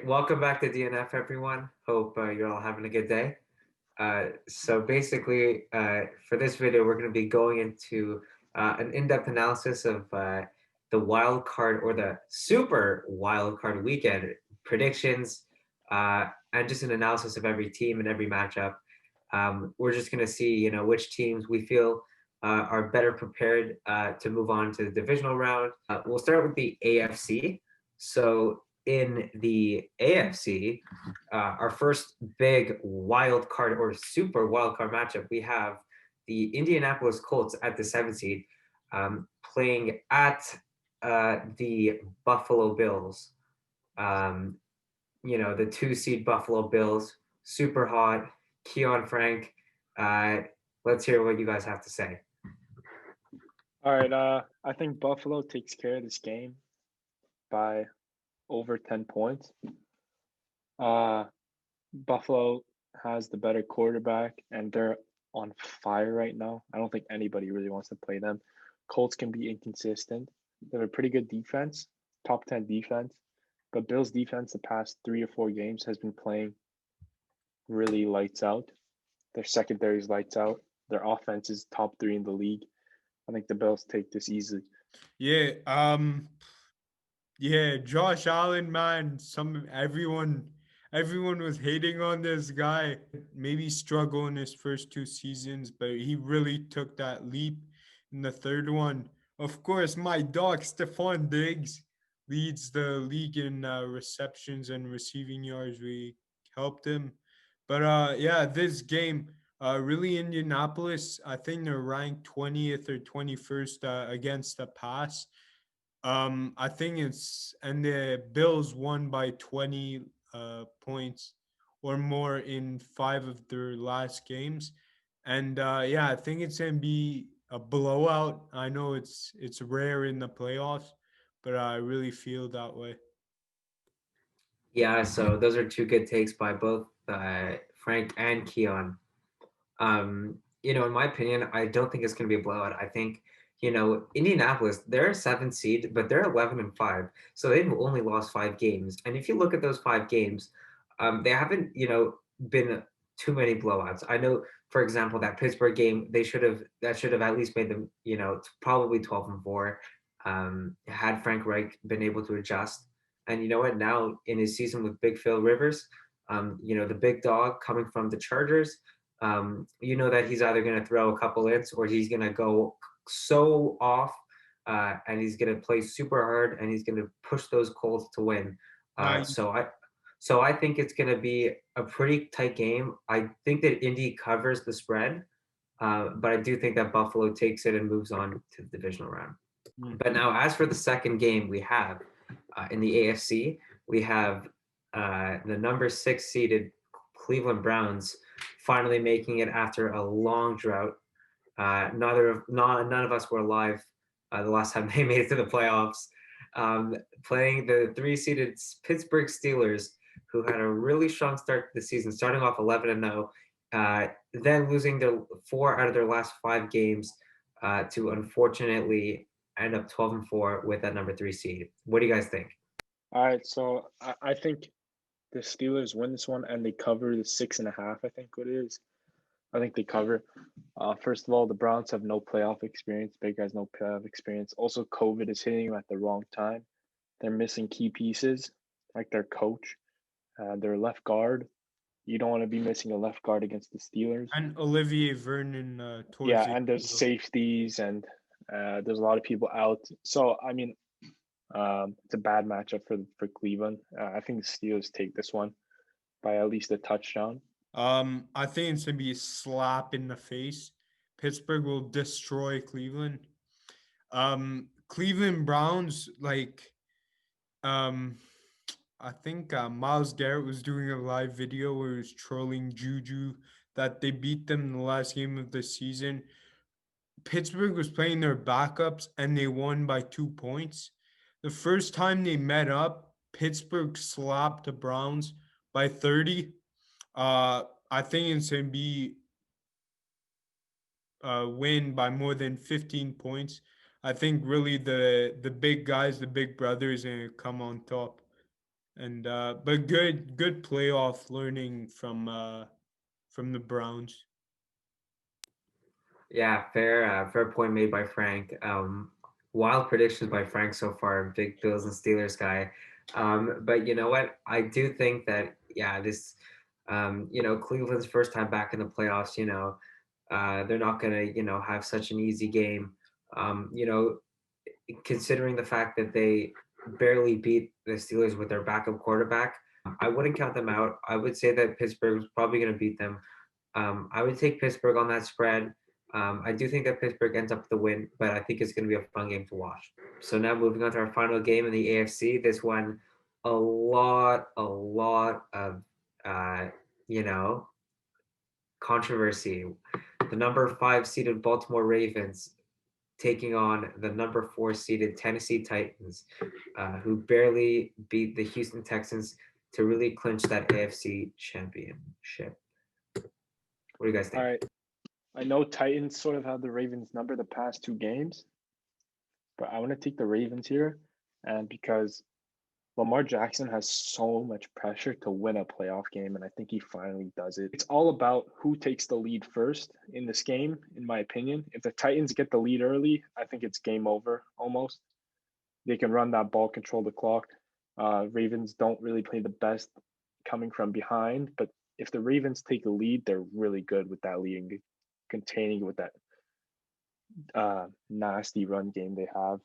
welcome back to DNF, everyone. Hope you're all having a good day. So basically, for this video, we're going to be going into an in-depth analysis of the wild card or the super wild card weekend predictions, and just an analysis of every team and every matchup. We're just going to see, which teams we feel are better prepared to move on to the divisional round. We'll start with the AFC. So in the AFC, our first big wild card or super wild card matchup, we have the Indianapolis Colts at the 7th seed playing at the Buffalo Bills. The 2 seed Buffalo Bills, super hot. Keon, Frank, let's hear what you guys have to say. All right. I think Buffalo takes care of this game by over 10 points. Buffalo has the better quarterback, and they're on fire right now. I don't think anybody really wants to play them. Colts can be inconsistent. They have a pretty good defense, top 10 defense. But Bills' defense the past 3 or 4 games has been playing really lights out. Their secondary is lights out. Their offense is top 3 in the league. I think the Bills take this easily. Yeah, Josh Allen, man, everyone was hating on this guy. Maybe struggle in his first 2 seasons, but he really took that leap in the third one. Of course, my dog Stephon Diggs leads the league in receptions and receiving yards. We helped him, but this game. Really, Indianapolis, I think they're ranked 20th or 21st against the pass. I think and the Bills won by 20 points or more in 5 of their last games. And I think it's going to be a blowout. I know it's rare in the playoffs, but I really feel that way. Yeah, so those are 2 good takes by both Frank and Keon. In my opinion, I don't think it's going to be a blowout. I think, Indianapolis, they're a 7th seed, but they're 11-5. So they've only lost 5 games. And if you look at those 5 games, they haven't, been too many blowouts. I know, for example, that Pittsburgh game, that should have at least made them, probably 12-4, had Frank Reich been able to adjust. And you know what? Now in his season with Big Phil Rivers, the big dog coming from the Chargers, that he's either going to throw a couple hits or he's going to go so off and he's going to play super hard and he's going to push those Colts to win. So I think it's going to be a pretty tight game. I think that Indy covers the spread, but I do think that Buffalo takes it and moves on to the divisional round. But now, as for the second game, we have in the AFC, we have the number 6 seeded Cleveland Browns finally making it after a long drought. None of us were alive the last time they made it to the playoffs. Playing the 3-seeded Pittsburgh Steelers, who had a really strong start to the season, starting off 11-0, then losing their 4 out of their last 5 games to unfortunately end up 12-4 with that number 3 seed. What do you guys think? All right, so I think the Steelers win this one and they cover the 6.5. I think what it is. I think they cover. First of all, the Browns have no playoff experience. Big guys, no playoff experience. Also, COVID is hitting them at the wrong time. They're missing key pieces, like their coach, their left guard. You don't want to be missing a left guard against the Steelers. And Olivier Vernon. And there's safeties and there's a lot of people out. So, I mean, it's a bad matchup for Cleveland. I think the Steelers take this one by at least a touchdown. I think it's going to be a slap in the face. Pittsburgh will destroy Cleveland. Cleveland Browns, I think Myles Garrett was doing a live video where he was trolling Juju that they beat them in the last game of the season. Pittsburgh was playing their backups and they won by 2 points. The first time they met up, Pittsburgh slapped the Browns by 30. I think it's going to be a win by more than 15 points. I think really the big guys, the big brothers, are going to come on top. And but good playoff learning from the Browns. Yeah, fair point made by Frank. Wild predictions by Frank so far. Big Bills and Steelers guy. But you know what? I do think that this, Cleveland's first time back in the playoffs. They're not gonna have such an easy game. Considering the fact that they barely beat the Steelers with their backup quarterback, I wouldn't count them out. I would say that Pittsburgh's probably gonna beat them. I would take Pittsburgh on that spread. I do think that Pittsburgh ends up with the win, but I think it's going to be a fun game to watch. So now moving on to our final game in the AFC. This one, a lot of, uh, you know, controversy. The number 5 seeded Baltimore Ravens taking on the number 4 seeded Tennessee Titans, who barely beat the Houston Texans to really clinch that AFC championship. What do you guys think? All right. I know Titans sort of have the Ravens number the past 2 games, but I want to take the Ravens here. And because Lamar Jackson has so much pressure to win a playoff game, and I think he finally does it. It's all about who takes the lead first in this game, in my opinion. If the Titans get the lead early, I think it's game over almost. They can run that ball, control the clock. Ravens don't really play the best coming from behind, but if the Ravens take the lead, they're really good with that lead and containing with that nasty run game they have.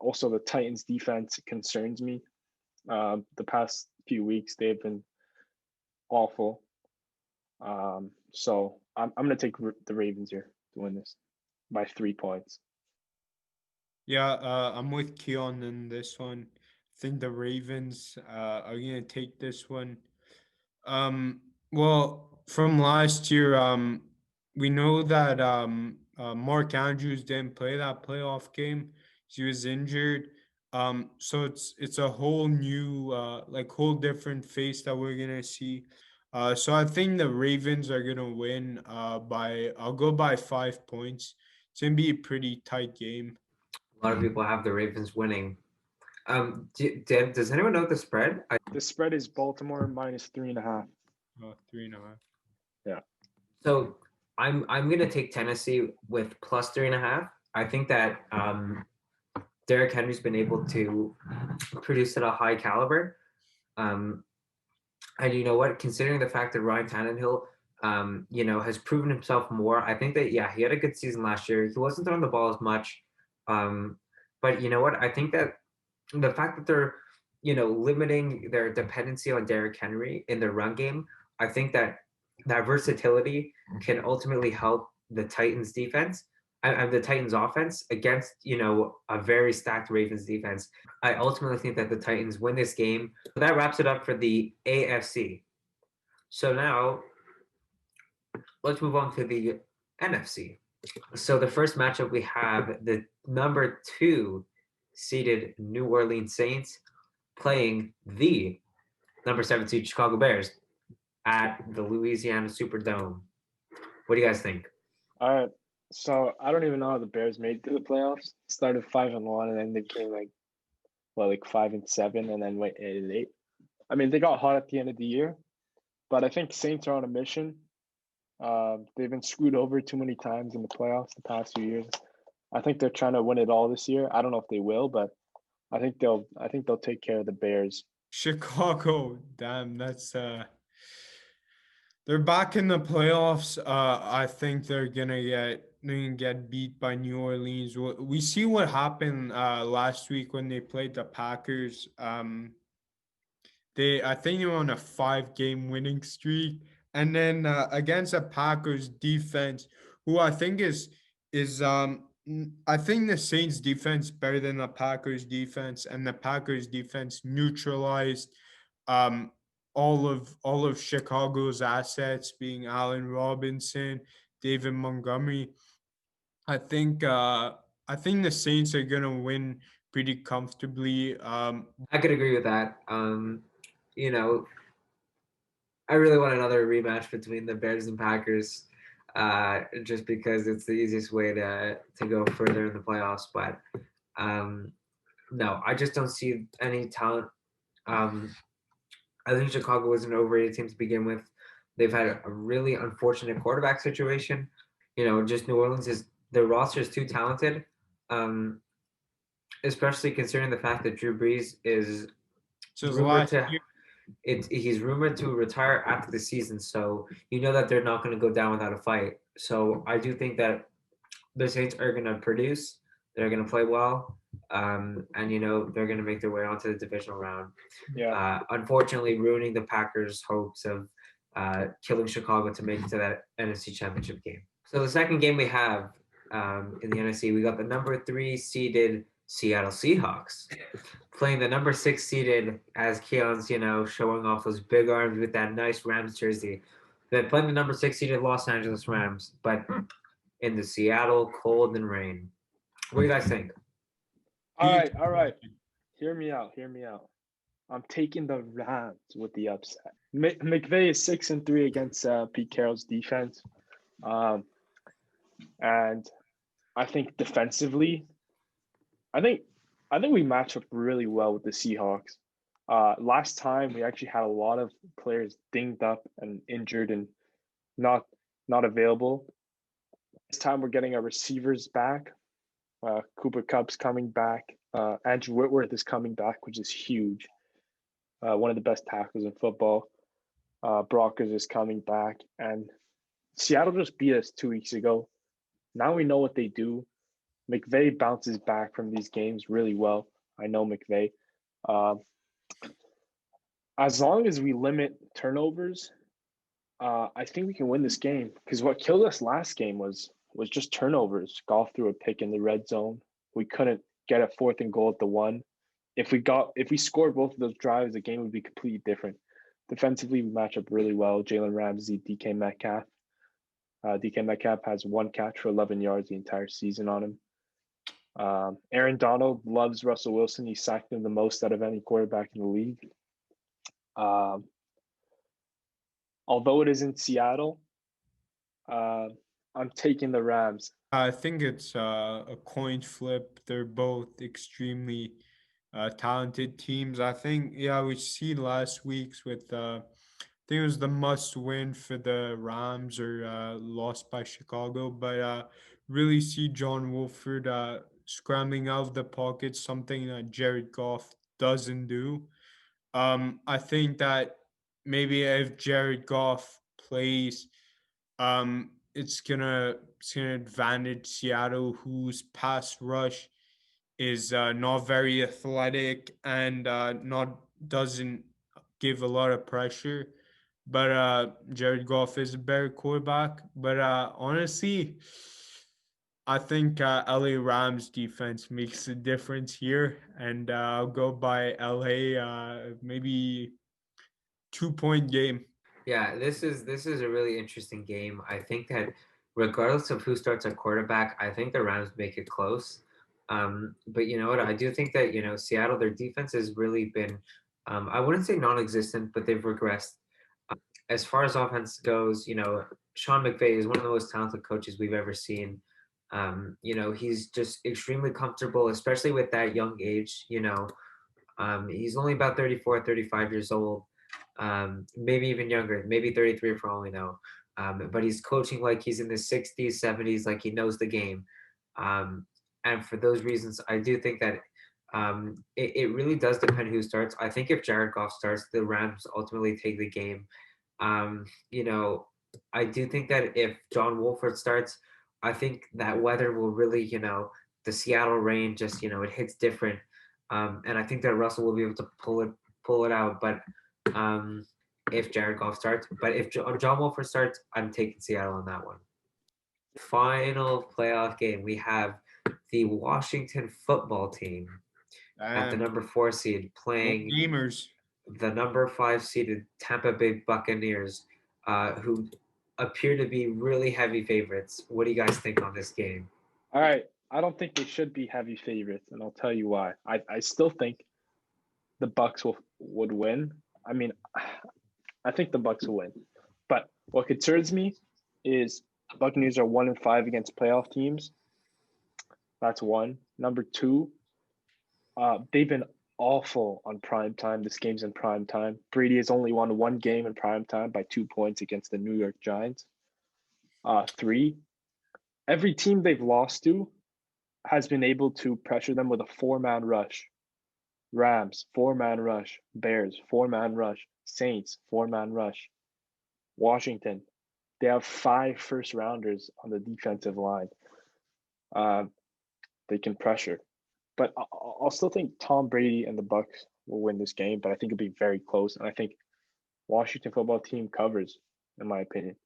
Also, the Titans defense concerns me. The past few weeks, they've been awful. So I'm going to take the Ravens here to win this by 3 points. Yeah, I'm with Keon in this one. I think the Ravens are going to take this one. Well, from last year, we know that Mark Andrews didn't play that playoff game. He was injured. So it's a whole new, whole different face that we're gonna see. So I think the Ravens are gonna win. I'll go by 5 points. It's gonna be a pretty tight game. A lot of people have the Ravens winning. Does anyone know the spread? The spread is Baltimore minus 3.5. 3.5. Yeah. So I'm gonna take Tennessee with plus 3.5. I think that Derrick Henry's been able to produce at a high caliber. And you know what? Considering the fact that Ryan Tannehill, has proven himself more, I think that he had a good season last year. He wasn't throwing the ball as much, but you know what? I think that the fact that they're limiting their dependency on Derrick Henry in their run game, I think that versatility can ultimately help the Titans defense and the Titans offense against a very stacked Ravens defense. I ultimately think that the Titans win this game. So that wraps it up for the AFC. So now let's move on to the NFC. So the first matchup we have the number 2 seeded New Orleans Saints playing the number 7 seed Chicago Bears at the Louisiana Superdome. What do you guys think? All right. So I don't even know how the Bears made it to the playoffs. Started 5-1 and then they came 5-7 and then went 8-8. I mean, they got hot at the end of the year, but I think Saints are on a mission. They've been screwed over too many times in the playoffs the past few years. I think they're trying to win it all this year. I don't know if they will, but I think they'll take care of the Bears. Chicago, damn, that's they're back in the playoffs. I think they're gonna get beat by New Orleans. We see what happened last week when they played the Packers. I think they were on a 5-game winning streak, and then against the Packers defense, who I think I think the Saints defense better than the Packers defense, and the Packers defense neutralized all of Chicago's assets, being Allen Robinson, David Montgomery. I think the Saints are gonna win pretty comfortably. I could agree with that. I really want another rematch between the Bears and Packers, just because it's the easiest way to go further in the playoffs. But no, I just don't see any talent I think Chicago was an overrated team to begin with. They've had a really unfortunate quarterback situation. Just New Orleans is their roster is too talented, um, especially considering the fact that Drew Brees is So his rumored last to year. he's rumored to retire after the season. So that they're not going to go down without a fight. So I do think that the Saints are going to produce. They're going to play well, and they're going to make their way onto the divisional round. Yeah. Unfortunately, ruining the Packers' hopes of killing Chicago to make it to that NFC Championship game. So the second game we have in the NFC, we got the number 3 seeded Seattle Seahawks playing the number 6 seeded, as Keon's showing off those big arms with that nice Rams jersey. They're playing the number 6 seeded Los Angeles Rams, but in the Seattle cold and rain. What do you guys think? All right. Hear me out. I'm taking the Rams with the upset. McVay is 6-3 against Pete Carroll's defense, and I think defensively, I think we match up really well with the Seahawks. Last time we actually had a lot of players dinged up and injured and not available. This time we're getting our receivers back. Cooper Kupp's coming back. Andrew Whitworth is coming back, which is huge. One of the best tackles in football. Brockers is coming back, and Seattle just beat us 2 weeks ago. Now we know what they do. McVay bounces back from these games really well. I know McVay. As long as we limit turnovers, I think we can win this game. Because what killed us last game was just turnovers. Goff threw a pick in the red zone. We couldn't get a 4th and goal at the 1. If we scored both of those drives, the game would be completely different. Defensively, we match up really well. Jalen Ramsey, DK Metcalf. DK Metcalf has 1 catch for 11 yards the entire season on him. Aaron Donald loves Russell Wilson. He sacked him the most out of any quarterback in the league. Although it is in Seattle, I'm taking the Rams. I think it's a coin flip. They're both extremely talented teams. I think, we see last week's with, I think it was the must win for the Rams or lost by Chicago, but really see John Wolford scrambling out of the pocket, something that Jared Goff doesn't do. I think that maybe if Jared Goff plays, it's gonna advantage Seattle, whose pass rush is not very athletic and not doesn't give a lot of pressure. But Jared Goff is a better quarterback. But honestly, I think LA Rams defense makes a difference here, and I'll go by LA. Maybe 2-point game. Yeah, this is a really interesting game. I think that regardless of who starts at quarterback, I think the Rams make it close. But you know what? I do think that Seattle, their defense has really been, I wouldn't say non-existent, but they've regressed. As far as offense goes, Sean McVay is one of the most talented coaches we've ever seen. He's just extremely comfortable, especially with that young age. He's only about 34, 35 years old, maybe even younger, maybe 33 for all we know. But he's coaching like he's in the 60s, 70s, like he knows the game. And for those reasons, I do think that it really does depend who starts. I think if Jared Goff starts, the Rams ultimately take the game. I do think that if John Wolford starts, I think that weather will really, the Seattle rain just, it hits different. And I think that Russell will be able to pull it out. But if Jared Goff starts, but if John Wolford starts, I'm taking Seattle on that one. Final playoff game, we have the Washington football team at the number 4 seed playing Gamers. the number 5 seeded Tampa Bay Buccaneers, who appear to be really heavy favorites. What do you guys think on this game? All right. I don't think they should be heavy favorites, and I'll tell you why. I still think the Bucs would win. I mean, I think the Bucs will win. But what concerns me is the Buccaneers are 1-5 against playoff teams. That's one. Number two, they've been awful on prime time. This game's in prime time. Brady has only won one game in prime time by 2 points against the New York Giants. 3. Every team they've lost to has been able to pressure them with a 4-man rush. Rams, 4-man rush. Bears, 4-man rush. Saints, 4-man rush. Washington, they have 5 first rounders on the defensive line. They can pressure. But I'll still think Tom Brady and the Bucks will win this game, but I think it'll be very close. And I think Washington football team covers, in my opinion.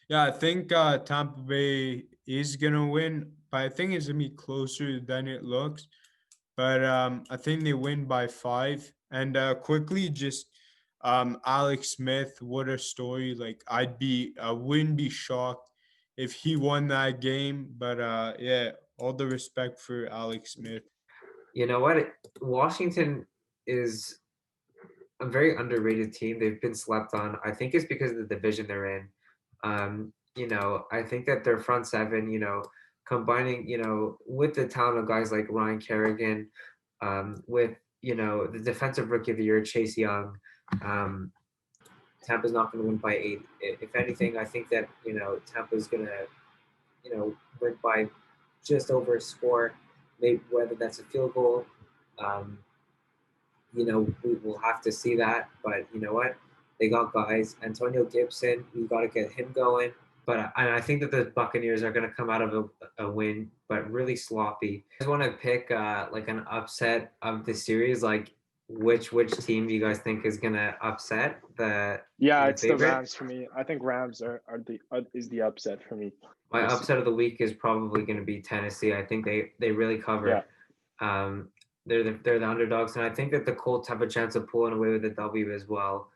Yeah, I think Tampa Bay is gonna win, but I think it's gonna be closer than it looks. But I think they win by 5. And quickly, just Alex Smith, what a story! Like I wouldn't be shocked if he won that game. But yeah, all the respect for Alex Smith. You know what? Washington is a very underrated team. They've been slept on. I think it's because of the division they're in. I think that their front seven, combining, with the talent of guys like Ryan Kerrigan, with, the defensive rookie of the year, Chase Young, Tampa's not going to win by 8. If anything, I think that, Tampa's going to, win by just over a score, maybe whether that's a field goal. We will have to see that. But you know what? They got guys. Antonio Gibson, we got to get him going. But I think that the Buccaneers are going to come out of a win, but really sloppy. I just want to pick like an upset of the series. Like which team do you guys think is going to upset the? Yeah, the it's favorite? the Rams for me. I think Rams is the upset for me. My upset of the week is probably going to be Tennessee. I think they really cover. Yeah. They're the underdogs, and I think that the Colts have a chance of pulling away with the W as well.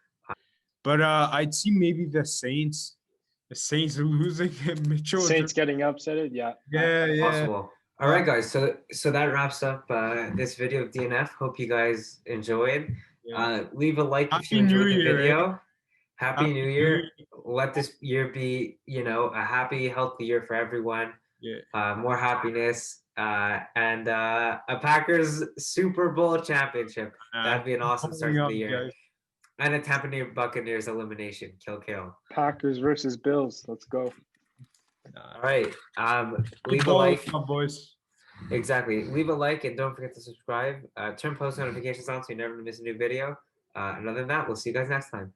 But I'd see maybe the Saints. The Saints losing Mitchell. Saints getting upsetted, yeah. Yeah. Possible. All right, guys. So that wraps up this video of DNF. Hope you guys enjoyed. Yeah. Leave a like if you Happy enjoyed New the Year, video. Happy New Year. Year. Let this year be, a happy, healthy year for everyone. Yeah. More happiness. And a Packers Super Bowl championship. That'd be an awesome start to the year. Guys. And a Tampa Bay Buccaneers elimination. Kill. Packers versus Bills. Let's go. All right. Leave a like. Boys. Exactly. Leave a like and don't forget to subscribe. Turn post notifications on so you never miss a new video. And other than that, we'll see you guys next time.